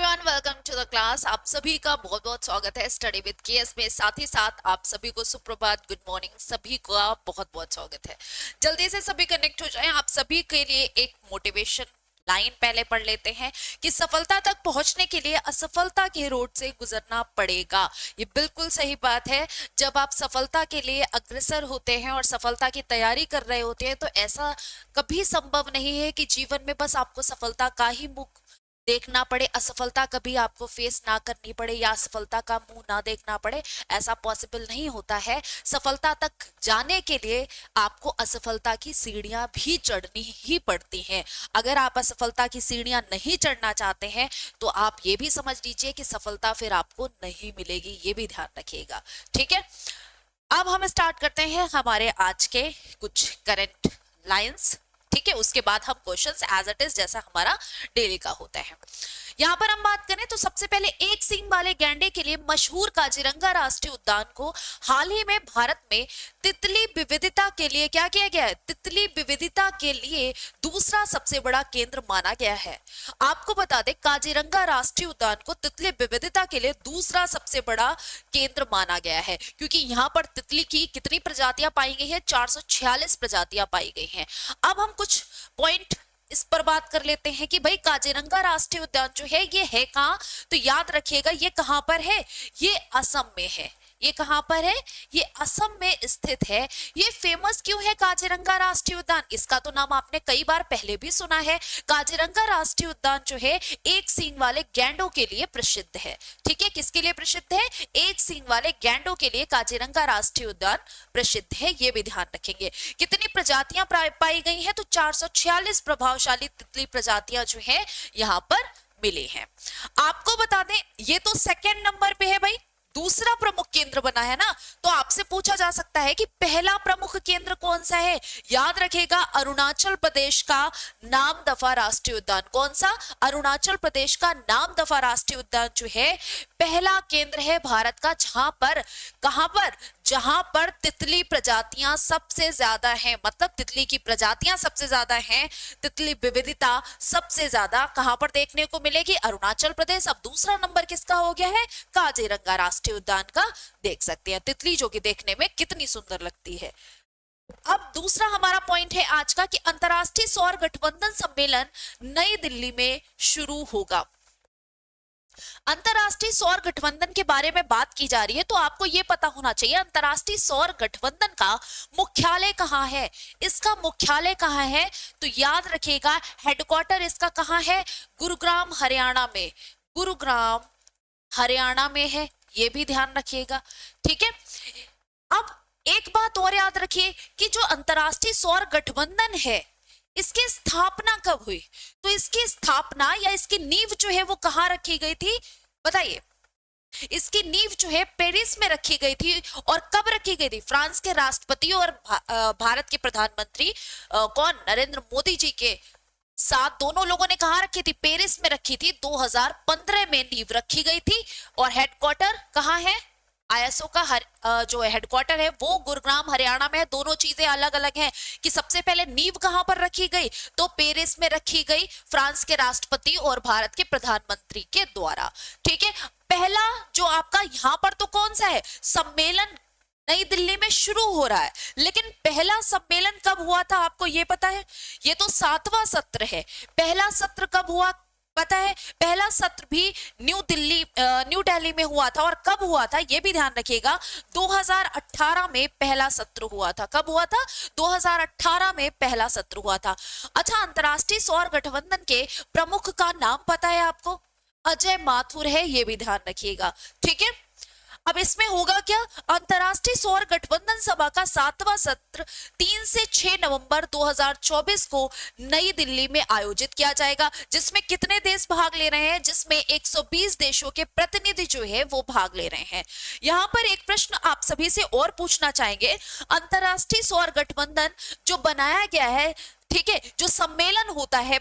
Everyone, welcome to the class. आप सभी का बहुत बहुत स्वागत है स्टडी विद केएस में। साथ ही साथ आप सभी को सुप्रभात, गुड मॉर्निंग, सभी का बहुत बहुत स्वागत है। जल्दी से सभी कनेक्ट हो जाएं। आप सभी के लिए एक मोटिवेशन लाइन पहले पढ़ लेते हैं कि सफलता तक पहुंचने के लिए असफलता के रोड से गुजरना पड़ेगा। ये बिल्कुल सही बात है। जब आप सफलता के लिए अग्रसर होते हैं और सफलता की तैयारी कर रहे होते हैं तो ऐसा कभी संभव नहीं है कि जीवन में बस आपको सफलता का ही मुख देखना पड़े, असफलता कभी आपको फेस ना करनी पड़े या असफलता का मुंह ना देखना पड़े। ऐसा पॉसिबल नहीं होता है। सफलता तक जाने के लिए आपको असफलता की सीढ़ियां भी चढ़नी ही पड़ती हैं। अगर आप असफलता की सीढ़ियां नहीं चढ़ना चाहते हैं तो आप ये भी समझ लीजिए कि सफलता फिर आपको नहीं मिलेगी। ये भी ध्यान रखिएगा, ठीक है। अब हम स्टार्ट करते हैं हमारे आज के कुछ करंट लाइंस, ठीक है। उसके बाद हम क्वेश्चंस एज इट इज जैसा हमारा डेली का होता है। यहाँ पर हम बात करें तो सबसे पहले एक सींग वाले गैंडे के लिए मशहूर काजीरंगा राष्ट्रीय उद्यान को हाल ही में भारत में तितली विविधता के लिए क्या किया गया है? तितली विविधता के लिए दूसरा सबसे बड़ा केंद्र माना गया है। आपको बता दें, काजीरंगा राष्ट्रीय उद्यान को तितली विविधता के लिए दूसरा सबसे बड़ा केंद्र माना गया है क्योंकि यहाँ पर तितली की कितनी प्रजातियां पाई गई है? 446 प्रजातियां पाई गई हैं। अब हम कुछ पॉइंट इस पर बात कर लेते हैं कि भाई काजीरंगा राष्ट्रीय उद्यान जो है ये है कहाँ? तो याद रखिएगा ये कहाँ पर है? ये असम में है। ये कहां पर है? ये असम में स्थित है। ये फेमस क्यों है काजीरंगा राष्ट्रीय उद्यान? इसका तो नाम आपने कई बार पहले भी सुना है। काजीरंगा राष्ट्रीय उद्यान जो है एक सींग वाले गैंडों के लिए प्रसिद्ध है, ठीक है। किसके लिए प्रसिद्ध है? एक सींग वाले गैंडों के लिए काजीरंगा राष्ट्रीय उद्यान प्रसिद्ध है। ये भी ध्यान रखेंगे। कितनी प्रजातियां पाई गई हैं? तो 446 प्रभावशाली तितली प्रजातियां जो है यहाँ पर मिली हैं। आपको बता दें ये तो सेकेंड नंबर पे है भाई। दूसरा प्रमुख केंद्र बना है ना, तो आपसे पूछा जा सकता है कि पहला प्रमुख केंद्र कौन सा है? याद रखेगा अरुणाचल प्रदेश का नामदफा राष्ट्रीय उद्यान। कौन सा? अरुणाचल प्रदेश का नामदफा राष्ट्रीय उद्यान जो है पहला केंद्र है भारत का, जहां पर कहां पर? जहां पर तितली प्रजातियां सबसे ज्यादा हैं, मतलब तितली की प्रजातियां सबसे ज्यादा हैं, तितली विविधता सबसे ज्यादा कहां पर देखने को मिलेगी? अरुणाचल प्रदेश। अब दूसरा नंबर किसका हो गया है? काजीरंगा राष्ट्रीय उद्यान का। देख सकते हैं तितली जो कि देखने में कितनी सुंदर लगती है। अब दूसरा हमारा पॉइंट है आज का कि अंतरराष्ट्रीय सौर गठबंधन सम्मेलन नई दिल्ली में शुरू होगा। अंतरराष्ट्रीय सौर गठबंधन के बारे में बात की जा रही है तो आपको यह पता होना चाहिए अंतरराष्ट्रीय सौर गठबंधन का मुख्यालय कहां है। इसका मुख्यालय कहां है? तो याद रखिएगा हेडक्वार्टर इसका कहां है? गुरुग्राम हरियाणा में। गुरुग्राम हरियाणा में है, ये भी ध्यान रखिएगा, ठीक है। अब एक बात और याद रखिए कि जो अंतरराष्ट्रीय सौर गठबंधन है इसकी स्थापना कब हुई? तो इसकी स्थापना या इसकी नींव जो है वो कहां रखी गई थी? बताइए। इसकी नींव जो है पेरिस में रखी गई थी। और कब रखी गई थी? फ्रांस के राष्ट्रपति और भारत के प्रधानमंत्री कौन? नरेंद्र मोदी जी के साथ दोनों लोगों ने कहा रखी थी? पेरिस में रखी थी। 2015 में नींव रखी गई थी। और हेडक्वार्टर कहां है? आईएसओ का जो हेडक्वार्टर है वो गुरुग्राम हरियाणा में है। दोनों चीजें अलग अलग हैं कि सबसे पहले नींव कहां पर रखी गई? तो पेरिस में रखी गई, फ्रांस के राष्ट्रपति और भारत के प्रधानमंत्री के द्वारा, ठीक है। पहला जो आपका यहां पर तो कौन सा है? सम्मेलन नई दिल्ली में शुरू हो रहा है, लेकिन पहला सम्मेलन कब हुआ था आपको ये पता है? ये तो 7वां सत्र है। पहला सत्र कब हुआ पता है? पहला सत्र भी न्यू दिल्ली में हुआ था। और कब हुआ था ये भी ध्यान रखिएगा, 2018 में पहला सत्र हुआ था। कब हुआ था? 2018 में पहला सत्र हुआ था। अच्छा, अंतरराष्ट्रीय सौर गठबंधन के प्रमुख का नाम पता है आपको? अजय माथुर है, ये भी ध्यान रखिएगा, ठीक है। अब इसमें होगा क्या? अंतरराष्ट्रीय सौर गठबंधन सभा का 7वां सत्र 3 से 6 नवंबर 2024 को नई दिल्ली में आयोजित किया जाएगा। जिसमें कितने देश भाग ले रहे हैं? जिसमें 120 देशों के प्रतिनिधि जो है वो भाग ले रहे हैं। यहां पर एक प्रश्न आप सभी से और पूछना चाहेंगे। अंतरराष्ट्रीय सौर गठबंधन जो बनाया गया है, ठीक है, जो सम्मेलन होता है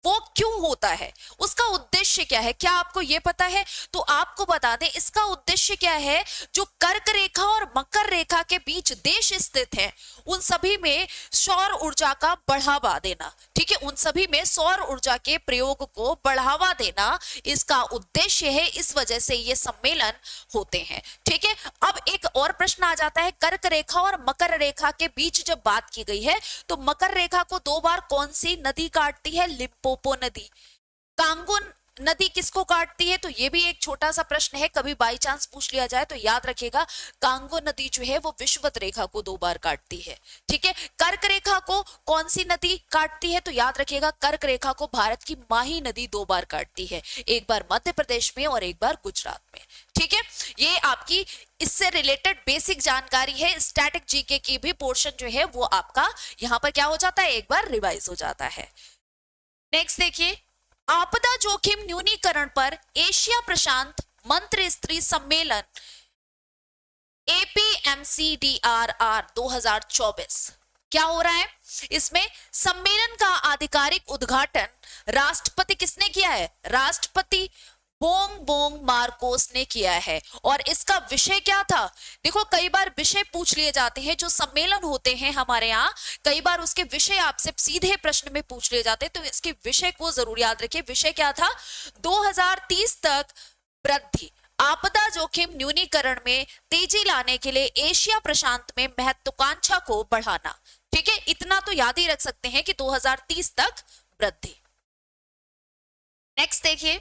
वो क्यों होता है, उसका उद्देश्य क्या है, क्या आपको ये पता है? तो आपको बता दें इसका उद्देश्य क्या है। जो कर्क रेखा और मकर रेखा के बीच देश स्थित है उन सभी में सौर ऊर्जा का बढ़ावा देना। ठीक है, उन सभी में सौर ऊर्जा के प्रयोग को बढ़ावा देना इसका उद्देश्य है, इस वजह से ये सम्मेलन होते हैं। ठीक है, अब एक और प्रश्न आ जाता है, कर्क रेखा और मकर रेखा के बीच जब बात की गई है तो मकर रेखा को 2 बार कौन सी नदी काटती है? लिम्पोपो नदी। कांगो नदी किसको काटती है? तो ये भी एक छोटा सा प्रश्न है, कभी बाई चांस पूछ लिया जाए तो याद रखेगा, कांगो नदी जो है वो विषुवत रेखा को 2 बार काटती है। ठीक है, कर्क रेखा को कौन सी नदी काटती है? तो याद रखेगा कर्क रेखा को भारत की माही नदी 2 बार काटती है, एक बार मध्य प्रदेश में और एक बार गुजरात में। ठीक है, ये आपकी इससे रिलेटेड बेसिक जानकारी है। स्टैटिक जीके की भी पोर्शन जो है वो आपका यहां पर क्या हो जाता है, एक बार रिवाइज हो जाता है। नेक्स्ट देखिए, आपदा जोखिम न्यूनीकरण पर एशिया प्रशांत मंत्री स्त्री सम्मेलन APMCDRR 2024 क्या हो रहा है? इसमें सम्मेलन का आधिकारिक उद्घाटन राष्ट्रपति किसने किया है? राष्ट्रपति बोंग बोंग मार्कोस ने किया है। और इसका विषय क्या था? देखो कई बार विषय पूछ लिए जाते हैं, जो सम्मेलन होते हैं हमारे यहाँ, कई बार उसके विषय आपसे सीधे प्रश्न में पूछ लिए जाते हैं, तो इसके विषय को जरूर याद रखिए। विषय क्या था? 2030 तक वृद्धि, आपदा जोखिम न्यूनीकरण में तेजी लाने के लिए एशिया प्रशांत में महत्वाकांक्षा को बढ़ाना। ठीक है, इतना तो याद ही रख सकते हैं कि 2030 तक वृद्धि। नेक्स्ट देखिए,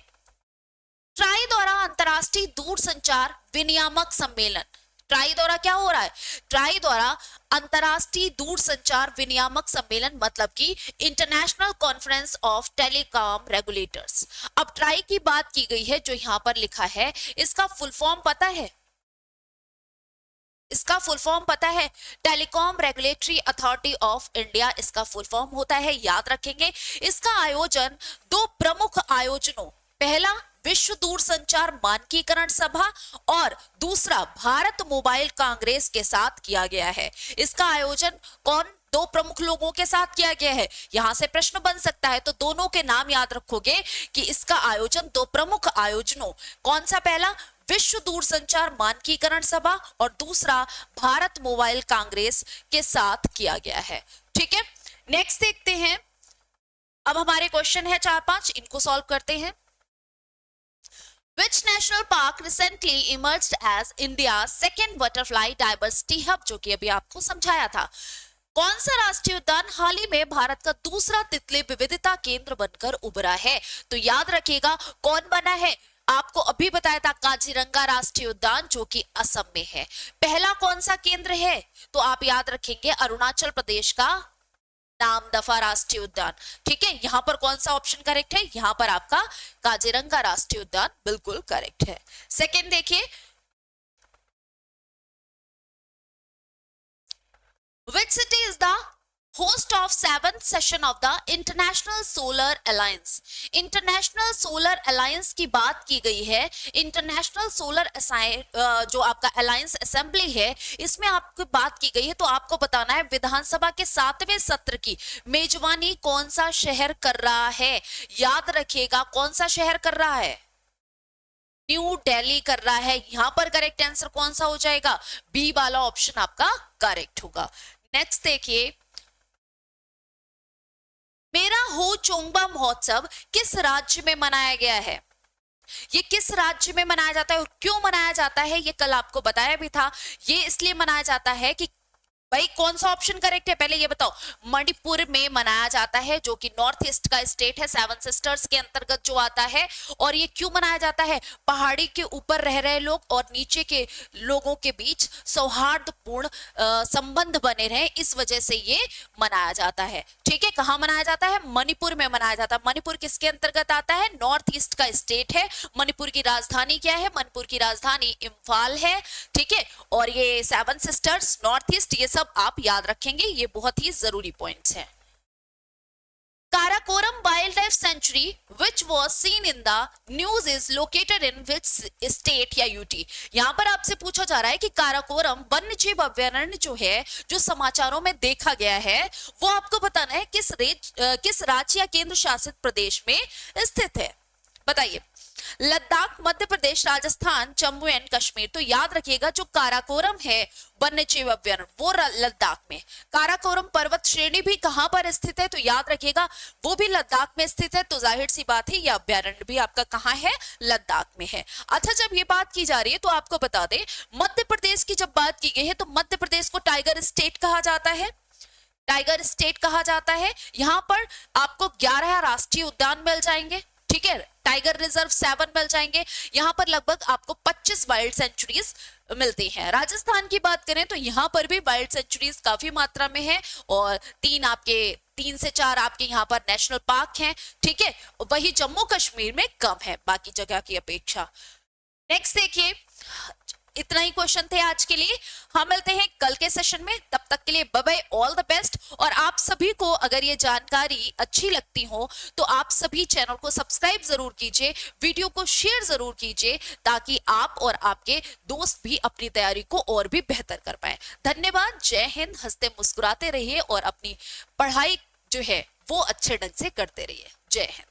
ट्राई द्वारा अंतरराष्ट्रीय दूरसंचार विनियामक सम्मेलन। ट्राई द्वारा क्या हो रहा है? ट्राई द्वारा अंतरराष्ट्रीय दूरसंचार विनियामक सम्मेलन, मतलब कि international conference of telecom regulators. अब ट्राई की बात की गई है, जो यहां पर लिखा है इसका फुल फॉर्म पता है? इसका फुल फॉर्म पता है? Telecom regulatory authority of India इसका फुल फॉर्म होता है, याद रखेंगे। इसका आयोजन 2 प्रमुख आयोजनों, पहला विश्व दूरसंचार मानकीकरण सभा और दूसरा भारत मोबाइल कांग्रेस के साथ किया गया है। इसका आयोजन कौन 2 प्रमुख लोगों के साथ किया गया है? यहां से प्रश्न बन सकता है, तो दोनों के नाम याद रखोगे कि इसका आयोजन 2 प्रमुख आयोजनों, कौन सा? पहला विश्व दूरसंचार मानकीकरण सभा और दूसरा भारत मोबाइल कांग्रेस के साथ किया गया है। ठीक है, नेक्स्ट देखते हैं। अब हमारे क्वेश्चन है 4-5, इनको सॉल्व करते हैं। Which national park recently emerged as India's second butterfly diversity hub, जो कि अभी आपको समझाया था। कौन सा राष्ट्रीय उद्यान हाल ही में भारत का दूसरा तितली विविधता केंद्र बनकर उभरा है? तो याद रखिएगा कौन बना है, आपको अभी बताया था काजीरंगा राष्ट्रीय उद्यान, जो कि असम में है। पहला कौन सा केंद्र है? तो आप याद रखेंगे अरुणाचल प्रदेश का नामदफा राष्ट्रीय उद्यान। ठीक है, यहां पर कौन सा ऑप्शन करेक्ट है? यहां पर आपका काजीरंगा राष्ट्रीय उद्यान बिल्कुल करेक्ट है। सेकंड देखिए, which city is the host of 7th session of the International Solar Alliance? International Solar Alliance की बात की गई है। International Solar जो आपका अलायंस असेंबली है, इसमें आपको बात की गई है, तो आपको बताना है विधानसभा के 7वें सत्र की मेजबानी कौन सा शहर कर रहा है? याद रखिएगा कौन सा शहर कर रहा है? न्यू दिल्ली कर रहा है। यहां पर करेक्ट आंसर कौन सा हो जाएगा? बी वाला ऑप्शन आपका करेक्ट होगा। नेक्स्ट देखिए, मेरा हो चोंगबा महोत्सव किस राज्य में मनाया गया है? ये किस राज्य में मनाया जाता है और क्यों मनाया जाता है, ये कल आपको बताया भी था। ये इसलिए मनाया जाता है कि भाई कौन सा ऑप्शन करेक्ट है, पहले ये बताओ। मणिपुर में मनाया जाता है, जो कि नॉर्थ ईस्ट का स्टेट है, 7 सिस्टर्स के अंतर्गत जो आता है। और ये क्यों मनाया जाता है? पहाड़ी के ऊपर रह रहे लोग और नीचे के लोगों के बीच सौहार्दपूर्ण संबंध बने रहे, इस वजह से ये मनाया जाता है। ठीक है, कहाँ मनाया जाता है? मणिपुर में मनाया जाता है। मणिपुर किसके अंतर्गत आता है? नॉर्थ ईस्ट का स्टेट है। मणिपुर की राजधानी क्या है? मणिपुर की राजधानी इम्फाल है। ठीक है, और ये 7 सिस्टर्स, नॉर्थ ईस्ट, ये सब आप याद रखेंगे, ये बहुत ही जरूरी पॉइंट्स हैं। Karakoram wild life wildlife sanctuary which was seen in the news is located in which state या यूटी। यहाँ पर आपसे पूछा जा रहा है कि काराकोरम वन्य जीव अभयारण्य जो है, जो समाचारों में देखा गया है, वो आपको बताना है किस राज्य या केंद्र शासित प्रदेश में स्थित है। बताइए। लद्दाख, मध्य प्रदेश, राजस्थान, जम्मू एंड कश्मीर। तो याद रखिएगा जो काराकोरम है वन्य जीव अभयारण्य वो लद्दाख में। काराकोरम पर्वत श्रेणी भी कहां पर स्थित है? तो याद रखिएगा वो भी लद्दाख में स्थित है। तो जाहिर सी बात है यह अभयारण्य भी आपका कहां है? लद्दाख में है। अच्छा, जब ये बात की जा रही है तो आपको बता दें मध्य प्रदेश की जब बात की गई है तो मध्य प्रदेश को टाइगर स्टेट कहा जाता है। टाइगर स्टेट कहा जाता है। यहां पर आपको 11 राष्ट्रीय उद्यान मिल जाएंगे, ठीक है। टाइगर रिजर्व 7 मिल जाएंगे। यहां पर लगभग आपको 25 वाइल्ड सेंचुरीज मिलती हैं। राजस्थान की बात करें तो यहां पर भी वाइल्ड सेंचुरीज काफी मात्रा में है और 3 से 4 आपके यहाँ पर नेशनल पार्क हैं, ठीक है। वही जम्मू कश्मीर में कम है बाकी जगह की अपेक्षा। नेक्स्ट देखिए, इतना ही क्वेश्चन थे आज के लिए। हम मिलते हैं कल के सेशन में, तब तक के लिए bye bye, all the best. और आप सभी को अगर ये जानकारी अच्छी लगती हो तो आप सभी चैनल को सब्सक्राइब जरूर कीजिए, वीडियो को शेयर जरूर कीजिए ताकि आप और आपके दोस्त भी अपनी तैयारी को और भी बेहतर कर पाए। धन्यवाद। जय हिंद। हंसते मुस्कुराते रहिए और अपनी पढ़ाई जो है वो अच्छे ढंग से करते रहिए। जय हिंद।